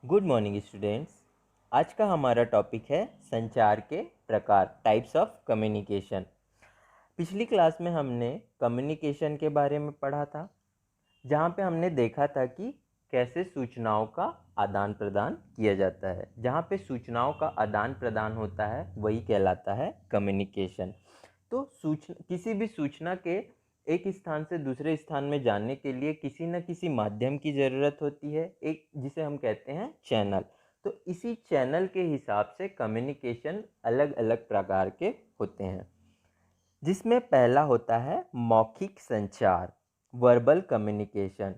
Good morning students. आज का हमारा टॉपिक है संचार के प्रकार, टाइप्स ऑफ कम्युनिकेशन। पिछली क्लास में हमने कम्युनिकेशन के बारे में पढ़ा था, जहाँ पे हमने देखा था कि कैसे सूचनाओं का आदान प्रदान किया जाता है। जहाँ पे सूचनाओं का आदान प्रदान होता है वही कहलाता है कम्युनिकेशन। तो किसी भी सूचना के एक स्थान से दूसरे स्थान में जाने के लिए किसी न किसी माध्यम की ज़रूरत होती है, एक जिसे हम कहते हैं चैनल। तो इसी चैनल के हिसाब से कम्युनिकेशन अलग अलग प्रकार के होते हैं, जिसमें पहला होता है मौखिक संचार, वर्बल कम्युनिकेशन।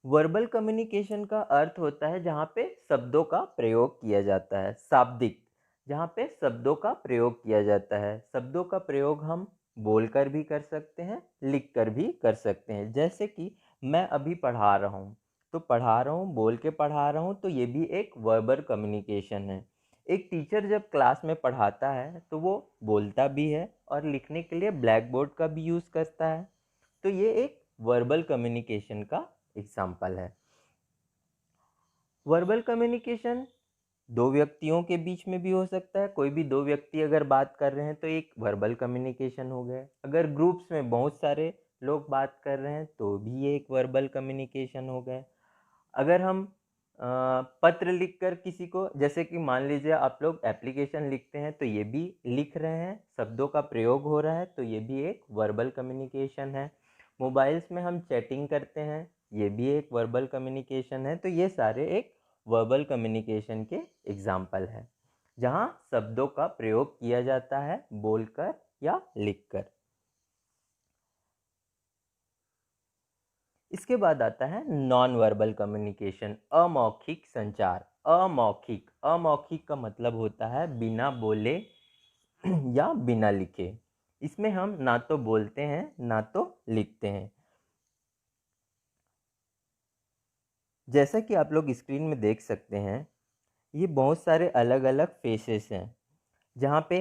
वर्बल कम्युनिकेशन का अर्थ होता है जहाँ पे शब्दों का प्रयोग किया जाता है, शाब्दिक, जहाँ पे शब्दों का प्रयोग किया जाता है। शब्दों का प्रयोग हम बोलकर भी कर सकते हैं, लिखकर भी कर सकते हैं। जैसे कि मैं अभी पढ़ा रहा हूँ, तो पढ़ा रहा हूँ, बोल के पढ़ा रहा हूँ, तो ये भी एक वर्बल कम्युनिकेशन है। एक टीचर जब क्लास में पढ़ाता है तो वो बोलता भी है और लिखने के लिए ब्लैक बोर्ड का भी यूज़ करता है। तो ये एक वर्बल कम्युनिकेशन का एग्जाम्पल है। वर्बल कम्युनिकेशन दो व्यक्तियों के बीच में भी हो सकता है। कोई भी दो व्यक्ति अगर बात कर रहे हैं तो एक वर्बल कम्युनिकेशन हो गया। अगर ग्रुप्स में बहुत सारे लोग बात कर रहे हैं तो भी ये एक वर्बल कम्युनिकेशन हो गया। अगर हम पत्र लिखकर किसी को, जैसे कि मान लीजिए आप लोग एप्लीकेशन लिखते हैं, तो ये भी लिख रहे हैं, शब्दों का प्रयोग हो रहा है, तो ये भी एक वर्बल कम्युनिकेशन है। मोबाइल्स में हम चैटिंग करते हैं, ये भी एक वर्बल कम्युनिकेशन है। तो ये सारे एक वर्बल कम्युनिकेशन के एग्जाम्पल हैं, जहाँ शब्दों का प्रयोग किया जाता है बोलकर या लिखकर। इसके बाद आता है नॉन वर्बल कम्युनिकेशन, अमौखिक संचार। अमौखिक, अमौखिक का मतलब होता है बिना बोले या बिना लिखे। इसमें हम ना तो बोलते हैं ना तो लिखते हैं। जैसा कि आप लोग स्क्रीन में देख सकते हैं, ये बहुत सारे अलग अलग फेसेस हैं, जहाँ पे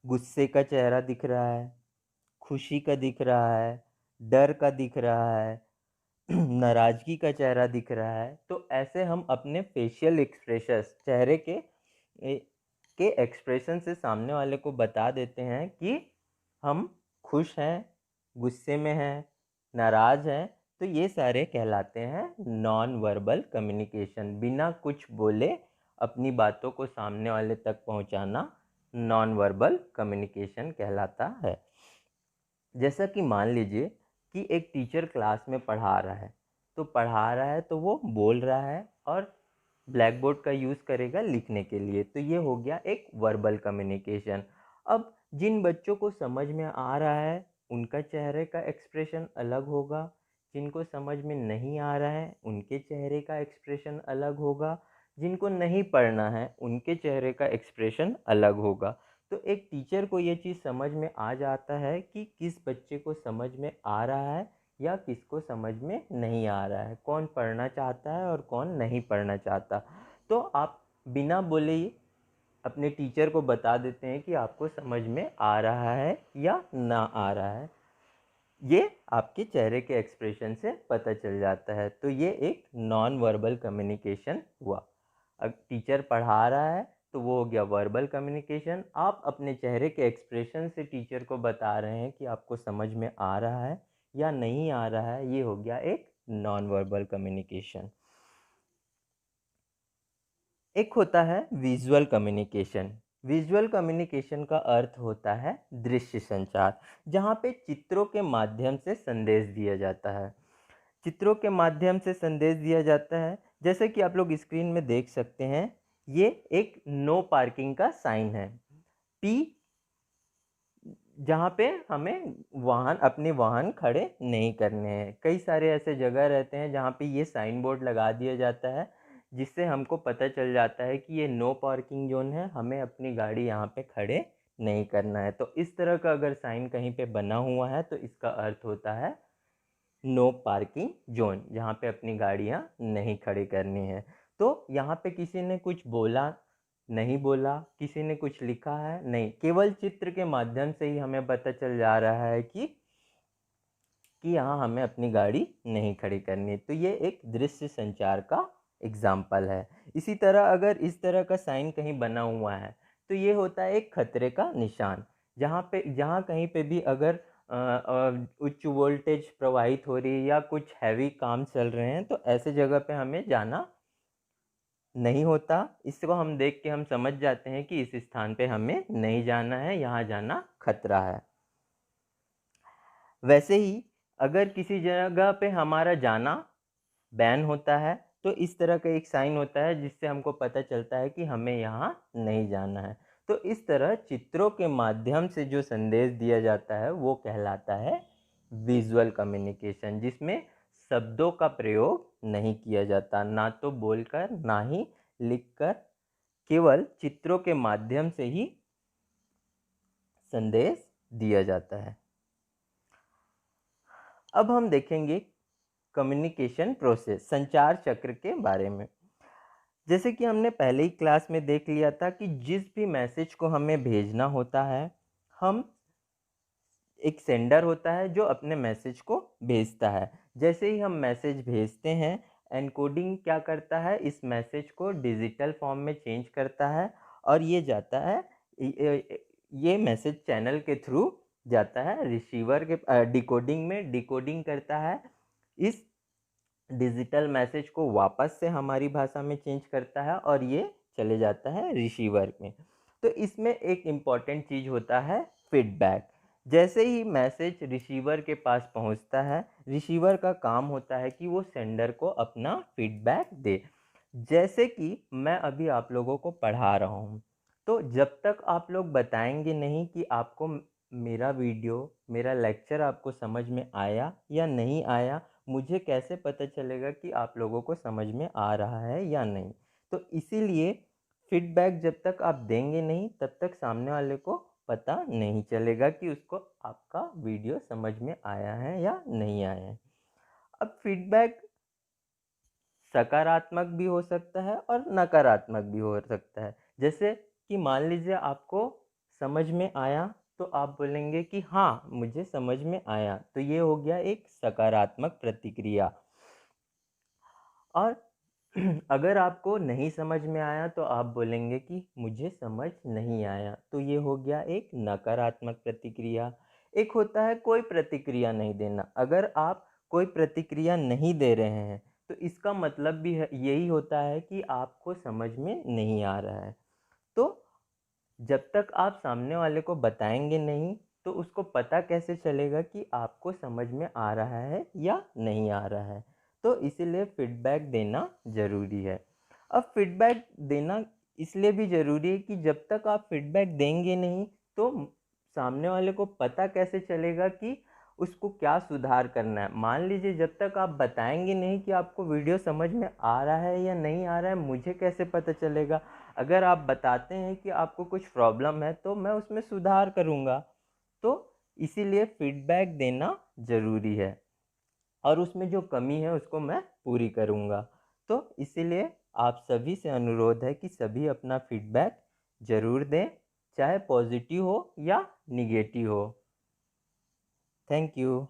गुस्से का चेहरा दिख रहा है, खुशी का दिख रहा है, डर का दिख रहा है, नाराज़गी का चेहरा दिख रहा है। तो ऐसे हम अपने फेशियल एक्सप्रेशंस, चेहरे के एक्सप्रेशन से सामने वाले को बता देते हैं कि हम खुश हैं, गुस्से में हैं, नाराज़ हैं। तो ये सारे कहलाते हैं नॉन वर्बल कम्युनिकेशन। बिना कुछ बोले अपनी बातों को सामने वाले तक पहुंचाना नॉन वर्बल कम्युनिकेशन कहलाता है। जैसा कि मान लीजिए कि एक टीचर क्लास में पढ़ा रहा है, तो पढ़ा रहा है तो वो बोल रहा है और ब्लैक बोर्ड का यूज़ करेगा लिखने के लिए। तो ये हो गया एक वर्बल कम्युनिकेशन। अब जिन बच्चों को समझ में आ रहा है उनका चेहरे का एक्सप्रेशन अलग होगा, जिनको समझ में नहीं आ रहा है उनके चेहरे का एक्सप्रेशन अलग होगा, जिनको नहीं पढ़ना है उनके चेहरे का एक्सप्रेशन अलग होगा। तो एक टीचर को ये चीज़ समझ में आ जाता है कि किस बच्चे को समझ में आ रहा है या किसको समझ में नहीं आ रहा है, कौन पढ़ना चाहता है और कौन नहीं पढ़ना चाहता। तो आप बिना बोले ही अपने टीचर को बता देते हैं कि आपको समझ में आ रहा है या ना आ रहा है। ये आपके चेहरे के एक्सप्रेशन से पता चल जाता है। तो ये एक नॉन वर्बल कम्युनिकेशन हुआ। अब टीचर पढ़ा रहा है तो वो हो गया वर्बल कम्युनिकेशन। आप अपने चेहरे के एक्सप्रेशन से टीचर को बता रहे हैं कि आपको समझ में आ रहा है या नहीं आ रहा है, ये हो गया एक नॉन वर्बल कम्युनिकेशन। एक होता है विजुअल कम्युनिकेशन। विजुअल कम्युनिकेशन का अर्थ होता है दृश्य संचार, जहाँ पे चित्रों के माध्यम से संदेश दिया जाता है। चित्रों के माध्यम से संदेश दिया जाता है, जैसे कि आप लोग स्क्रीन में देख सकते हैं, ये एक नो पार्किंग का साइन है। पी, जहाँ पे हमें अपने वाहन खड़े नहीं करने हैं। कई सारे ऐसे जगह रहते हैं जहाँ पे ये साइन बोर्ड लगा दिया जाता है, जिससे हमको पता चल जाता है कि ये नो पार्किंग जोन है, हमें अपनी गाड़ी यहाँ पे खड़े नहीं करना है। तो इस तरह का अगर साइन कहीं पे बना हुआ है तो इसका अर्थ होता है नो पार्किंग जोन, जहाँ पे अपनी गाड़ियाँ नहीं खड़ी करनी है। तो यहाँ पे किसी ने कुछ बोला नहीं बोला, किसी ने कुछ लिखा है नहीं, केवल चित्र के माध्यम से ही हमें पता चल जा रहा है कि कि यहाँ हमें अपनी गाड़ी नहीं खड़ी करनी। तो ये एक दृश्य संचार का एग्जाम्पल है। इसी तरह अगर इस तरह का साइन कहीं बना हुआ है तो ये होता है एक खतरे का निशान। जहाँ कहीं पे भी अगर उच्च वोल्टेज प्रवाहित हो रही है या कुछ हैवी काम चल रहे हैं तो ऐसे जगह पे हमें जाना नहीं होता। इसको हम देख के हम समझ जाते हैं कि इस स्थान पे हमें नहीं जाना है, यहाँ जाना खतरा है। वैसे ही अगर किसी जगह पे हमारा जाना बैन होता है तो इस तरह का एक साइन होता है जिससे हमको पता चलता है कि हमें यहाँ नहीं जाना है। तो इस तरह चित्रों के माध्यम से जो संदेश दिया जाता है वो कहलाता है विजुअल कम्युनिकेशन, जिसमें शब्दों का प्रयोग नहीं किया जाता, ना तो बोलकर ना ही लिखकर, केवल चित्रों के माध्यम से ही संदेश दिया जाता है। अब हम देखेंगे कम्युनिकेशन प्रोसेस, संचार चक्र के बारे में। जैसे कि हमने पहले ही क्लास में देख लिया था कि जिस भी मैसेज को हमें भेजना होता है, हम एक सेंडर होता है जो अपने मैसेज को भेजता है। जैसे ही हम मैसेज भेजते हैं, एनकोडिंग क्या करता है, इस मैसेज को डिजिटल फॉर्म में चेंज करता है और ये जाता है, ये मैसेज चैनल के थ्रू जाता है रिसीवर के डिकोडिंग में, डिकोडिंग करता है, इस डिजिटल मैसेज को वापस से हमारी भाषा में चेंज करता है और ये चले जाता है रिसीवर में। तो इसमें एक इम्पॉर्टेंट चीज़ होता है फीडबैक। जैसे ही मैसेज रिसीवर के पास पहुंचता है, रिसीवर का काम होता है कि वो सेंडर को अपना फीडबैक दे। जैसे कि मैं अभी आप लोगों को पढ़ा रहा हूँ, तो जब तक आप लोग बताएंगे नहीं कि आपको मेरा वीडियो, मेरा लेक्चर आपको समझ में आया या नहीं आया, मुझे कैसे पता चलेगा कि आप लोगों को समझ में आ रहा है या नहीं। तो इसीलिए फीडबैक जब तक आप देंगे नहीं तब तक सामने वाले को पता नहीं चलेगा कि उसको आपका वीडियो समझ में आया है या नहीं आया है। अब फीडबैक सकारात्मक भी हो सकता है और नकारात्मक भी हो सकता है। जैसे कि मान लीजिए आपको समझ में आया तो आप बोलेंगे कि हाँ मुझे समझ में आया, तो ये हो गया एक सकारात्मक प्रतिक्रिया। और अगर आपको नहीं समझ में आया तो आप बोलेंगे कि मुझे समझ नहीं आया, तो ये हो गया एक नकारात्मक प्रतिक्रिया। एक होता है कोई प्रतिक्रिया नहीं देना। अगर आप कोई प्रतिक्रिया नहीं दे रहे हैं तो इसका मतलब भी यही होता है कि आपको समझ में नहीं आ रहा है। तो जब तक आप सामने वाले को बताएंगे नहीं तो उसको पता कैसे चलेगा कि आपको समझ में आ रहा है या नहीं आ रहा है। तो इसीलिए फीडबैक देना ज़रूरी है। अब फीडबैक देना इसलिए भी ज़रूरी है कि जब तक आप फीडबैक देंगे नहीं तो सामने वाले को पता कैसे चलेगा कि उसको क्या सुधार करना है। मान लीजिए जब तक आप बताएंगे नहीं कि आपको वीडियो समझ में आ रहा है या नहीं आ रहा है, मुझे कैसे पता चलेगा। अगर आप बताते हैं कि आपको कुछ प्रॉब्लम है तो मैं उसमें सुधार करूँगा। तो इसीलिए फीडबैक देना ज़रूरी है और उसमें जो कमी है उसको मैं पूरी करूँगा। तो इसीलिए आप सभी से अनुरोध है कि सभी अपना फीडबैक ज़रूर दें, चाहे पॉजिटिव हो या निगेटिव हो। Thank you.